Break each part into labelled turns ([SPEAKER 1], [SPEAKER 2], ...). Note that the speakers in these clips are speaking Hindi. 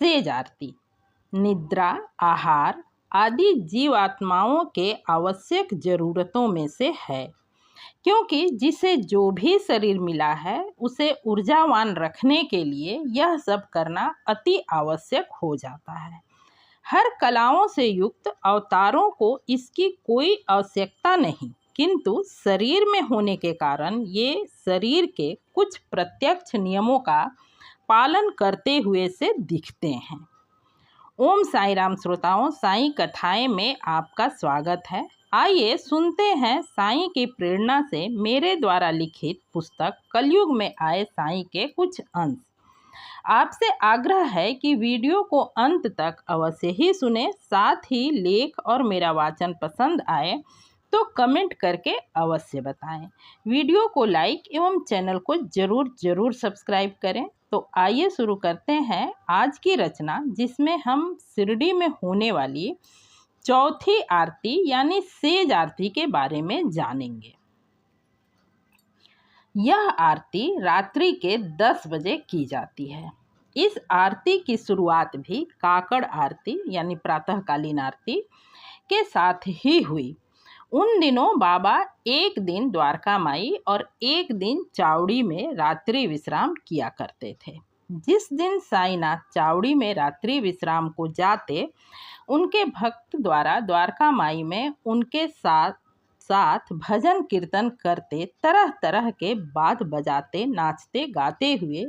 [SPEAKER 1] सेज आरती निद्रा, आहार आदि जीवात्माओं के आवश्यक जरूरतों में से है, क्योंकि जिसे जो भी शरीर मिला है उसे ऊर्जावान रखने के लिए यह सब करना अति आवश्यक हो जाता है। हर कलाओं से युक्त अवतारों को इसकी कोई आवश्यकता नहीं, किंतु शरीर में होने के कारण ये शरीर के कुछ प्रत्यक्ष नियमों का पालन करते हुए से दिखते हैं। ओम साई राम श्रोताओं, साईं कथाएं में आपका स्वागत है। आइए सुनते हैं साईं की प्रेरणा से मेरे द्वारा लिखित पुस्तक कलयुग में आए साईं के कुछ अंश। आपसे आग्रह है कि वीडियो को अंत तक अवश्य ही सुने, साथ ही लेख और मेरा वाचन पसंद आए तो कमेंट करके अवश्य बताएं। वीडियो को लाइक एवं चैनल को जरूर सब्सक्राइब करें। तो आइए शुरू करते हैं आज की रचना, जिसमें हम शिरडी में होने वाली चौथी आरती यानी सेज आरती के बारे में जानेंगे। यह आरती रात्रि के 10 बजे की जाती है। इस आरती की शुरुआत भी काकड़ आरती यानी प्रातःकालीन आरती के साथ ही हुई। उन दिनों बाबा एक दिन द्वारका माई और एक दिन चावड़ी में रात्रि विश्राम किया करते थे। जिस दिन साईनाथ चावड़ी में रात्रि विश्राम को जाते, उनके भक्त द्वारा द्वारका माई में उनके साथ भजन कीर्तन करते, तरह तरह के वाद्य बजाते, नाचते गाते हुए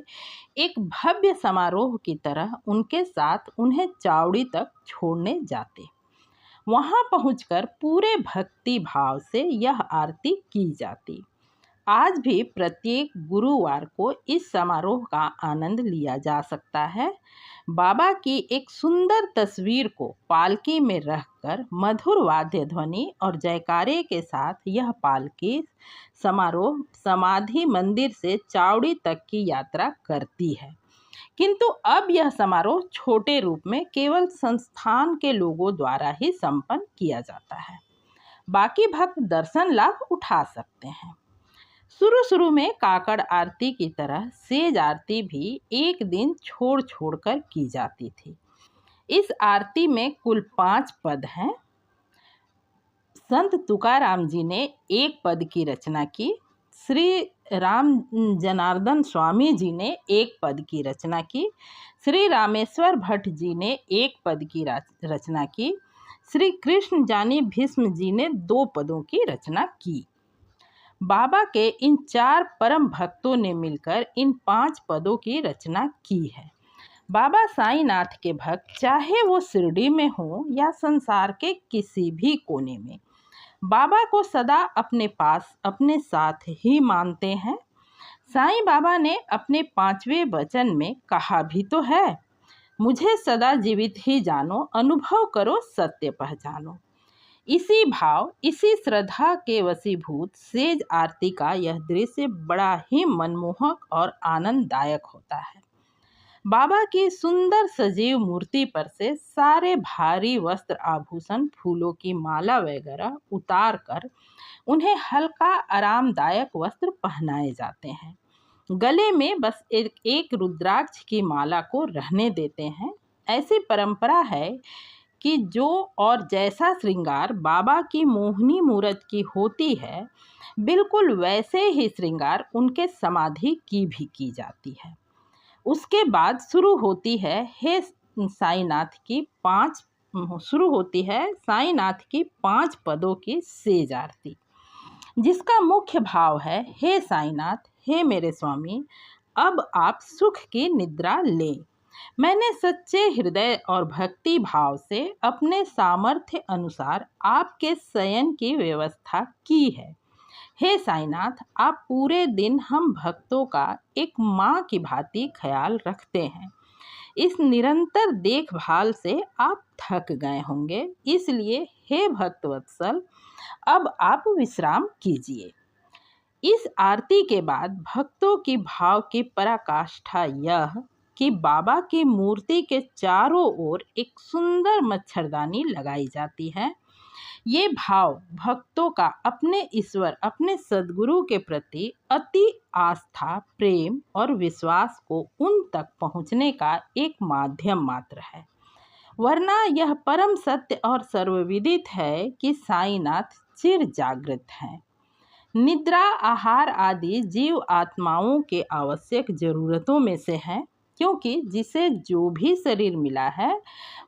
[SPEAKER 1] एक भव्य समारोह की तरह उनके साथ उन्हें चावड़ी तक छोड़ने जाते। वहां पहुंचकर पूरे भक्ति भाव से यह आरती की जाती। आज भी प्रत्येक गुरुवार को इस समारोह का आनंद लिया जा सकता है। बाबा की एक सुंदर तस्वीर को पालकी में रखकर मधुर वाद्य ध्वनि और जयकारे के साथ यह पालकी समारोह समाधि मंदिर से चावड़ी तक की यात्रा करती है। किंतु अब यह समारोह छोटे रूप में केवल संस्थान के लोगों द्वारा ही संपन्न किया जाता है। बाकी भक्त दर्शन लाभ उठा सकते हैं। शुरू में काकड़ आरती की तरह सेज आरती भी एक दिन छोड़ कर की जाती थी। इस आरती में कुल 5 पद हैं। संत तुकाराम जी ने एक पद की रचना की, श्री राम जनार्दन स्वामी जी ने एक पद की रचना की, श्री रामेश्वर भट्ट जी ने एक पद की रचना की, श्री कृष्ण जानी भीष्म जी ने 2 पदों की रचना की। बाबा के इन 4 परम भक्तों ने मिलकर इन 5 पदों की रचना की है। बाबा साईनाथ के भक्त चाहे वो शिरडी में हो या संसार के किसी भी कोने में, बाबा को सदा अपने पास अपने साथ ही मानते हैं। साईं बाबा ने अपने 5वें वचन में कहा भी तो है, मुझे सदा जीवित ही जानो, अनुभव करो सत्य पहचानो। इसी भाव, इसी श्रद्धा के वशीभूत सेज आरती का यह दृश्य बड़ा ही मनमोहक और आनंददायक होता है। बाबा की सुंदर सजीव मूर्ति पर से सारे भारी वस्त्र आभूषण, फूलों की माला वगैरह उतार कर उन्हें हल्का आरामदायक वस्त्र पहनाए जाते हैं। गले में बस एक रुद्राक्ष की माला को रहने देते हैं। ऐसी परंपरा है कि जो और जैसा श्रृंगार बाबा की मोहिनी मूरत की होती है, बिल्कुल वैसे ही श्रृंगार उनके समाधि की भी की जाती है। उसके बाद शुरू होती है साईनाथ की 5 पदों की सेज आरती, जिसका मुख्य भाव है, हे साईनाथ, हे मेरे स्वामी, अब आप सुख की निद्रा लें। मैंने सच्चे हृदय और भक्ति भाव से अपने सामर्थ्य अनुसार आपके शयन की व्यवस्था की है। हे साईनाथ, आप पूरे दिन हम भक्तों का एक माँ की भांति ख्याल रखते हैं। इस निरंतर देखभाल से आप थक गए होंगे, इसलिए हे भक्तवत्सल, अब आप विश्राम कीजिए। इस आरती के बाद भक्तों की भाव की पराकाष्ठा यह कि बाबा की मूर्ति के चारों ओर एक सुंदर मच्छरदानी लगाई जाती है। ये भाव भक्तों का अपने ईश्वर, अपने सद्गुरु के प्रति अति आस्था, प्रेम और विश्वास को उन तक पहुँचने का एक माध्यम मात्र है। वरना यह परम सत्य और सर्वविदित है कि साईनाथ चिर जागृत हैं। निद्रा, आहार आदि जीव आत्माओं के आवश्यक जरूरतों में से है, क्योंकि जिसे जो भी शरीर मिला है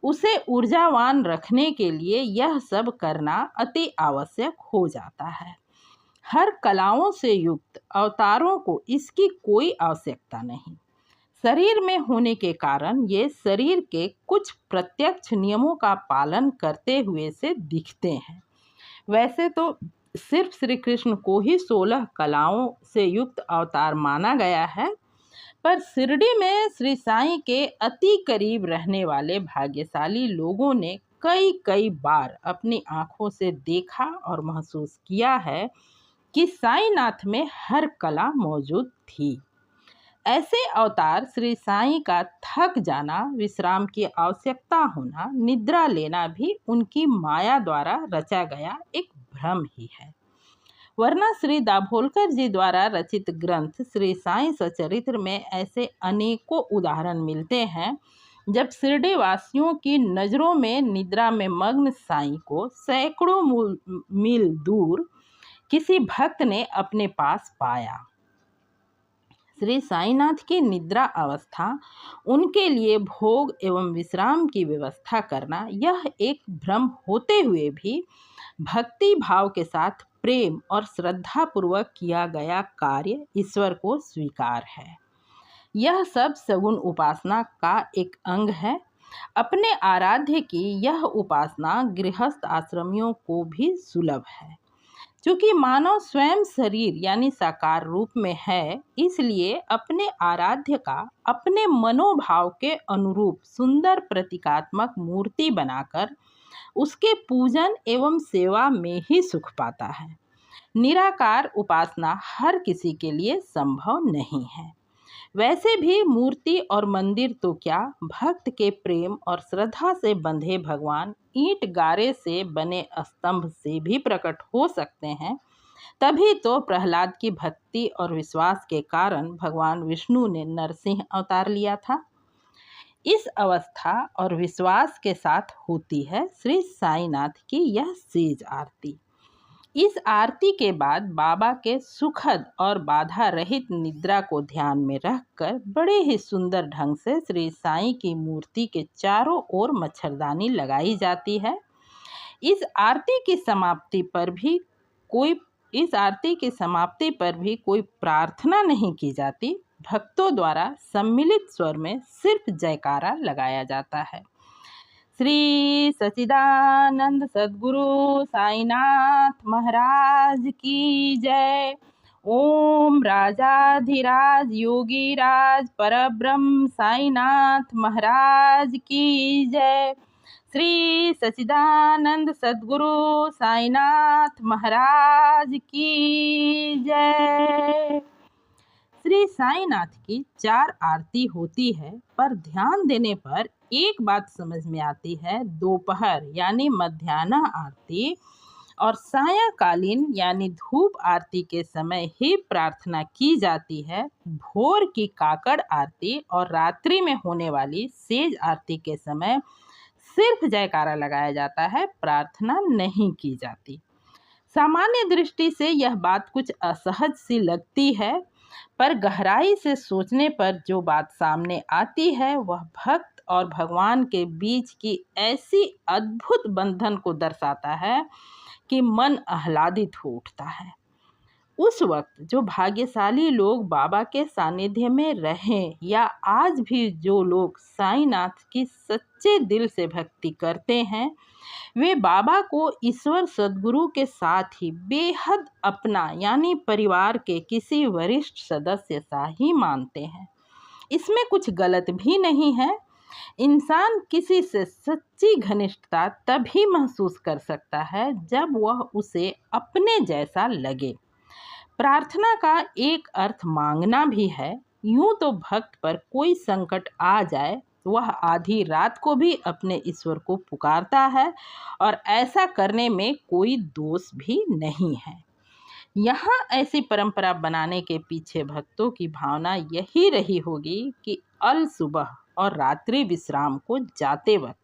[SPEAKER 1] उसे ऊर्जावान रखने के लिए यह सब करना अति आवश्यक हो जाता है। हर कलाओं से युक्त अवतारों को इसकी कोई आवश्यकता नहीं। शरीर में होने के कारण ये शरीर के कुछ प्रत्यक्ष नियमों का पालन करते हुए से दिखते हैं। वैसे तो सिर्फ श्री कृष्ण को ही 16 कलाओं से युक्त अवतार माना गया है, पर शिरडी में श्री साईं के अति करीब रहने वाले भाग्यशाली लोगों ने कई कई बार अपनी आंखों से देखा और महसूस किया है कि साईनाथ में हर कला मौजूद थी। ऐसे अवतार श्री साईं का थक जाना, विश्राम की आवश्यकता होना, निद्रा लेना भी उनकी माया द्वारा रचा गया एक भ्रम ही है। वरना श्री दाभोलकर जी द्वारा रचित ग्रंथ श्री साईं सचरित्र में ऐसे अनेकों उदाहरण मिलते हैं जब शिरडी वासियों की नज़रों में निद्रा में मग्न साईं को सैकड़ों मील दूर किसी भक्त ने अपने पास पाया। श्री साईनाथ की निद्रा अवस्था, उनके लिए भोग एवं विश्राम की व्यवस्था करना, यह एक भ्रम होते हुए भी भक्ति भाव के साथ प्रेम और श्रद्धा पूर्वक किया गया कार्य ईश्वर को स्वीकार है। यह सब सगुण उपासना का एक अंग है। अपने आराध्य की यह उपासना गृहस्थ आश्रमियों को भी सुलभ है। क्योंकि मानव स्वयं शरीर यानी साकार रूप में है, इसलिए अपने आराध्य का अपने मनोभाव के अनुरूप सुंदर प्रतीकात्मक मूर्ति बनाकर उसके पूजन एवं सेवा में ही सुख पाता है। निराकार उपासना हर किसी के लिए संभव नहीं है। वैसे भी मूर्ति और मंदिर तो क्या, भक्त के प्रेम और श्रद्धा से बंधे भगवान ईंट गारे से बने स्तंभ से भी प्रकट हो सकते हैं। तभी तो प्रहलाद की भक्ति और विश्वास के कारण भगवान विष्णु ने नरसिंह अवतार लिया था। इस अवस्था और विश्वास के साथ होती है श्री साईनाथ की यह सेज आरती। इस आरती के बाद बाबा के सुखद और बाधा रहित निद्रा को ध्यान में रखकर बड़े ही सुंदर ढंग से श्री साईं की मूर्ति के चारों ओर मच्छरदानी लगाई जाती है। इस आरती की समाप्ति पर भी कोई प्रार्थना नहीं की जाती। भक्तों द्वारा सम्मिलित स्वर में सिर्फ जयकारा लगाया जाता है। श्री सच्चिदानंद सद्गुरु साईनाथ महाराज की जय। ओम राजाधिराज योगीराज परब्रह्म साईनाथ महाराज की जय। श्री सच्चिदानंद सद्गुरु साईनाथ महाराज की जय। श्री साईनाथ की 4 आरती होती है, पर ध्यान देने पर एक बात समझ में आती है। दोपहर यानी मध्याह्न आरती और सायंकालीन यानी धूप आरती के समय ही प्रार्थना की जाती है। भोर की काकड़ आरती और रात्रि में होने वाली सेज आरती के समय सिर्फ जयकारा लगाया जाता है, प्रार्थना नहीं की जाती। सामान्य दृष्टि से यह बात कुछ असहज सी लगती है, पर गहराई से सोचने पर जो बात सामने आती है वह भक्त और भगवान के बीच की ऐसी अद्भुत बंधन को दर्शाता है कि मन आह्लादित हो उठता है। उस वक्त जो भाग्यशाली लोग बाबा के सानिध्य में रहें या आज भी जो लोग साईनाथ की सच्चे दिल से भक्ति करते हैं, वे बाबा को ईश्वर सद्गुरु के साथ ही बेहद अपना यानी परिवार के किसी वरिष्ठ सदस्य सा ही मानते हैं। इसमें कुछ गलत भी नहीं है। इंसान किसी से सच्ची घनिष्ठता तभी महसूस कर सकता है जब वह उसे अपने जैसा लगे। प्रार्थना का एक अर्थ मांगना भी है। यूं तो भक्त पर कोई संकट आ जाए वह आधी रात को भी अपने ईश्वर को पुकारता है और ऐसा करने में कोई दोष भी नहीं है। यहाँ ऐसी परंपरा बनाने के पीछे भक्तों की भावना यही रही होगी कि अल सुबह और रात्रि विश्राम को जाते वक्त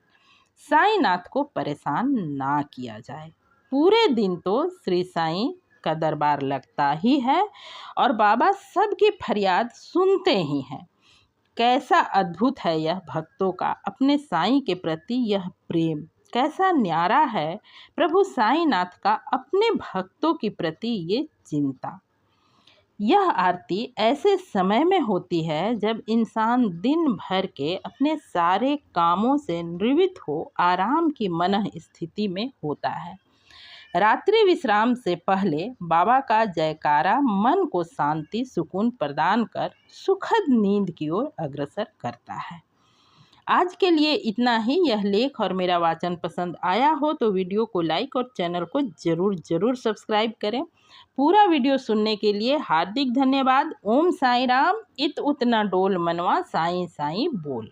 [SPEAKER 1] साईनाथ को परेशान ना किया जाए। पूरे दिन तो श्री साईं का दरबार लगता ही है और बाबा सबकी फरियाद सुनते ही हैं। कैसा अद्भुत है यह भक्तों का अपने साईं के प्रति यह प्रेम, कैसा न्यारा है प्रभु साईनाथ का अपने भक्तों के प्रति ये चिंता। यह आरती ऐसे समय में होती है जब इंसान दिन भर के अपने सारे कामों से निवृत्त हो आराम की मन स्थिति में होता है। रात्रि विश्राम से पहले बाबा का जयकारा मन को शांति सुकून प्रदान कर सुखद नींद की ओर अग्रसर करता है। आज के लिए इतना ही। यह लेख और मेरा वाचन पसंद आया हो तो वीडियो को लाइक और चैनल को जरूर सब्सक्राइब करें। पूरा वीडियो सुनने के लिए हार्दिक धन्यवाद। ओम साई राम। इत उतना डोल मनवा साईं साईं बोल।